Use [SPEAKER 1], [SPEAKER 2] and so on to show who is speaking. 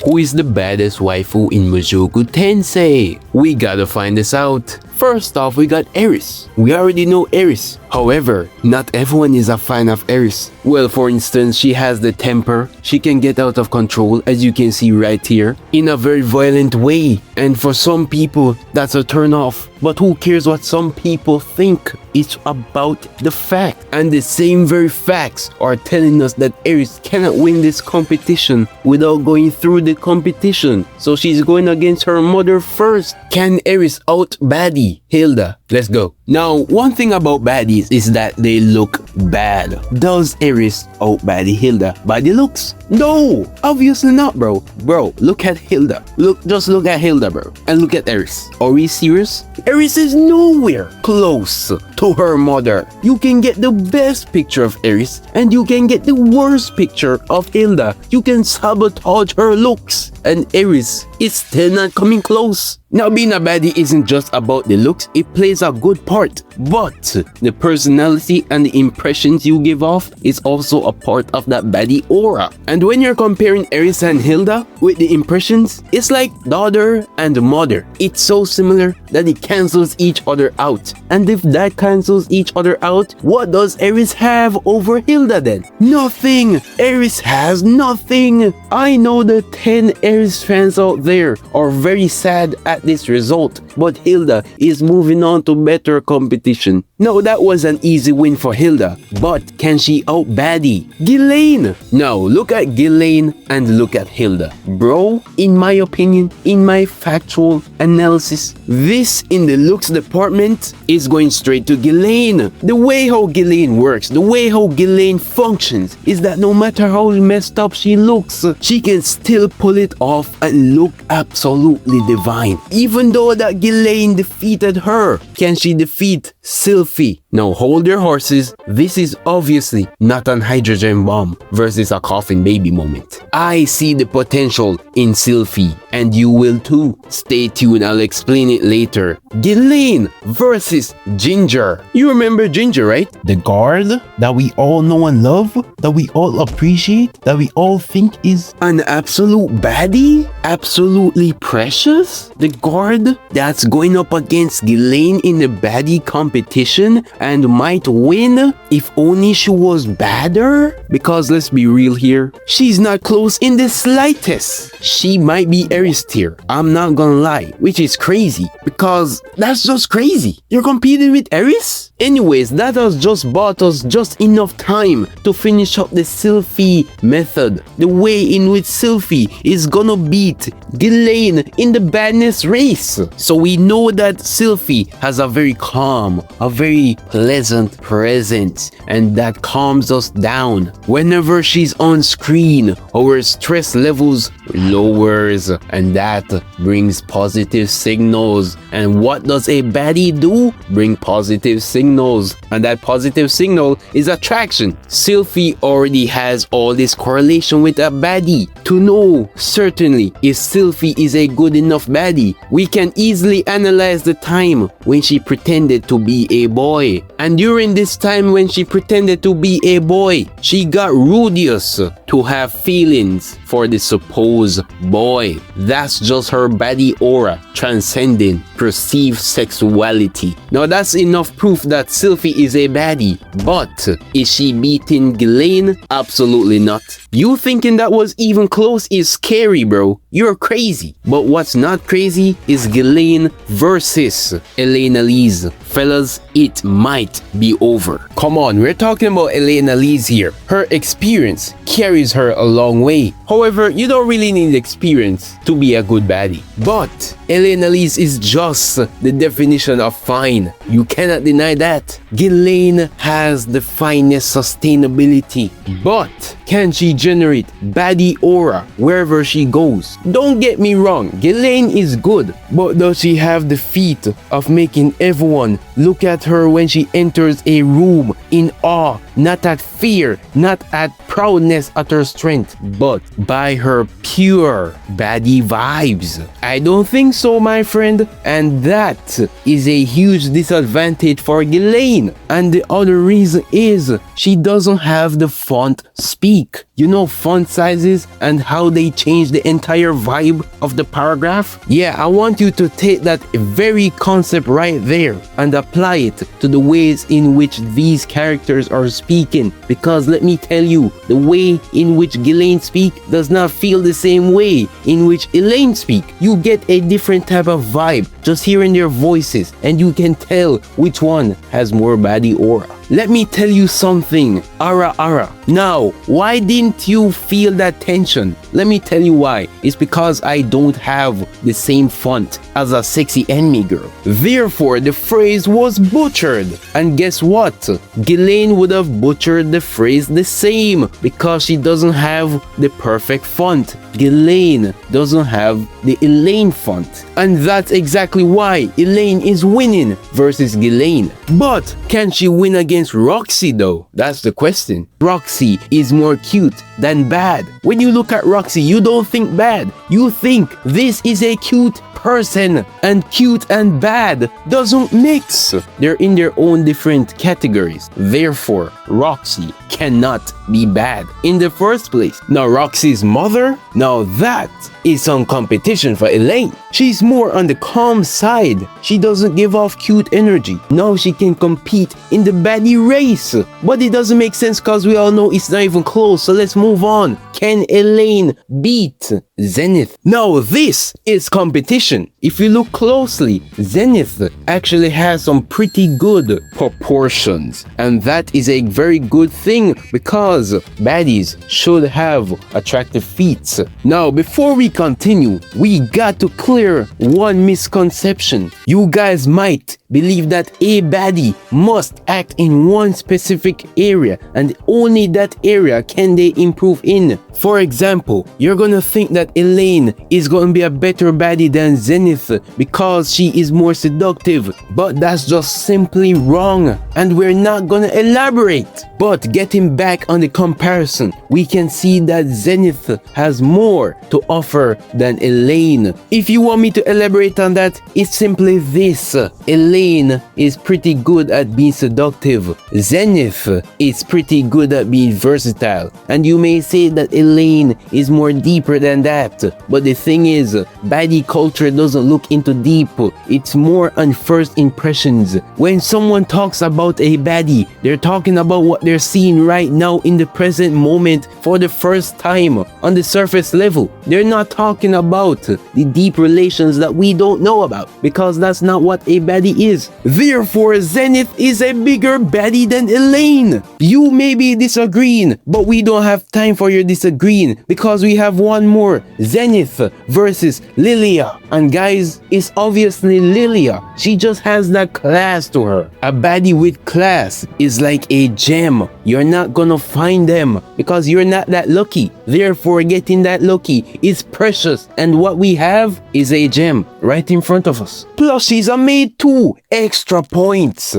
[SPEAKER 1] who is the baddest waifu in Mushoku Tensei? We gotta find this out. First off, we got Eris. We already know Eris. However, not everyone is a fan of Eris. Well, for instance, she has the temper. She can get out of control, as you can see right here, in a very violent way. And for some people, that's a turn off. But who cares what some people think? It's about the fact. And the same very facts are telling us that Eris cannot win this competition without going through the competition. So she's going against her mother first. Can Eris out baddie Hilda? Let's go. Now, one thing about baddies is that they look bad. Does Eris out baddie Hilda by the looks? No, obviously not, bro. Bro, look at Hilda. Just look at Hilda, bro. And look at Eris. Are we serious? Eris is nowhere close to her mother. You can get the best picture of Eris and you can get the worst picture of Hilda. You can sabotage her looks and Eris is still not coming close. Now, being a baddie isn't just about the looks, it plays a good part, but the personality and the impressions you give off is also a part of that baddie aura. And when you're comparing Eris and Hilda with the impressions, it's like daughter and mother. It's so similar that it cancels each other out. And if that cancels each other out, what does Eris have over Hilda then? Nothing! Eris has nothing! I know the 10 Eris fans out there are very sad at this result, but Hilda is moving on to better competition. No, that was an easy win for Hilda, but can she out baddie Ghislaine? Now, look at Ghislaine and look at Hilda. Bro, in my opinion, in my factual analysis, this in the looks department is going straight to Ghislaine. The way how Ghislaine works, the way how Ghislaine functions is that no matter how messed up she looks, she can still pull it off and look absolutely divine. Even though that Ghislaine defeated her, can she defeat Sylphie? Now hold your horses, this is obviously not an hydrogen bomb versus a coffin baby moment. I see the potential in Sylphie and you will too. Stay tuned, I'll explain it later. Ghislaine versus Ginger. You remember Ginger, right? The guard that we all know and love, that we all appreciate, that we all think is an absolute baddie, absolutely precious. The guard that's going up against Ghislaine in the baddie competition and might win if only she was badder. Because let's be real here, she's not close in the slightest. She might be Eris tier, I'm not gonna lie, which is crazy because that's just crazy. You're competing with Eris? Anyways, that has just bought us just enough time to finish up the Sylphie method. The way in which Sylphie is gonna beat Ghislaine in the badness race. So we know that Sylphie has a very calm, a very pleasant presence, and that calms us down. Whenever she's on screen, our stress levels lowers and that brings positive signals. And what does a baddie do? Bring positive signals, and that positive signal is attraction. Sylphie already has all this correlation with a baddie. To know certainly if Sylphie is a good enough baddie, we can easily analyze the time when she pretended to be a boy. And during this time when she pretended to be a boy, she got Rudius to have feelings for the supposed boy. That's just her baddie aura transcending perceived sexuality. Now that's enough proof that Sylphie is a baddie, but is she beating Ghislaine? Absolutely not. You thinking that was even close is scary, bro. You're crazy. But what's not crazy is Ghislaine versus Elena Lees. Fellas, it might be over. Come on, we're talking about Elena Lees here. Her experience carries her a long way. However, you don't really need experience to be a good baddie. But Elena Lees is just the definition of fine. You cannot deny that. Ghislaine has the finest sustainability. But can she generate baddie aura wherever she goes? Don't get me wrong, Ghislaine is good, but does she have the feat of making everyone look at her when she enters a room in awe not at fear, not at proudness at her strength, but by her pure baddie vibes. I don't think so, my friend, and that is a huge disadvantage for Ghislaine. And the other reason is she doesn't have the font speak. You know font sizes and how they change the entire vibe of the paragraph? Yeah, I want you to take that very concept right there and apply it to the ways in which these characters are speaking, because let me tell you, the way in which Ghislaine speak does not feel the same way in which Elaine speak. You get a different type of vibe just hearing their voices, and you can tell which one has more baddie aura. Let me tell you something, Ara. Now, why didn't you feel that tension? Let me tell you why. It's because I don't have the same font as a sexy enemy girl. Therefore, the phrase was butchered. And guess what? Ghislaine would have butchered the phrase the same because she doesn't have the perfect font. Ghislaine doesn't have the Elaine font. And that's exactly why Elaine is winning versus Ghislaine. But can she win against Roxy though? That's the question. Roxy is more cute than bad. When you look at Roxy, you don't think bad. You think this is a cute person, and cute and bad doesn't mix. They're in their own different categories. Therefore, Roxy cannot be bad in the first place. Now, Roxy's mother, now that is some competition for Elaine. She's more on the calm side. She doesn't give off cute energy. Now she can compete in the baddie race. But it doesn't make sense because we all know it's not even close. So let's move on. Can Elaine beat Zenith? Now this is competition. If you look closely, Zenith actually has some pretty good proportions. And that is a very good thing because baddies should have attractive feats. Now before we continue, we got to clear one misconception. You guys might believe that a baddie must act in one specific area and only that area can they improve in. For example, you're gonna think that Elaine is gonna be a better baddie than Zenith because she is more seductive, but that's just simply wrong and we're not gonna elaborate. But getting back on the comparison, we can see that Zenith has more to offer than Elaine. If you want me to elaborate on that, it's simply this. Elaine is pretty good at being seductive. Zenith is pretty good at being versatile. And you may say that Elaine is more deeper than that. But the thing is, baddie culture doesn't look into deep. It's more on first impressions. When someone talks about a baddie, they're talking about what they're seeing right now in the present moment for the first time on the surface level. They're not talking about the deep relations that we don't know about because that's not what a baddie is. Therefore, Zenith is a bigger baddie than Elaine. You may be disagreeing, but we don't have time for your disagreeing because we have one more. Zenith versus Lilia. And guys, it's obviously Lilia. She just has that class to her. A baddie with class is like a gem. You're not gonna find them because you're not that lucky. Therefore, getting that lucky is precious. And what we have is a gem right in front of us. Plushies are made 2 extra points.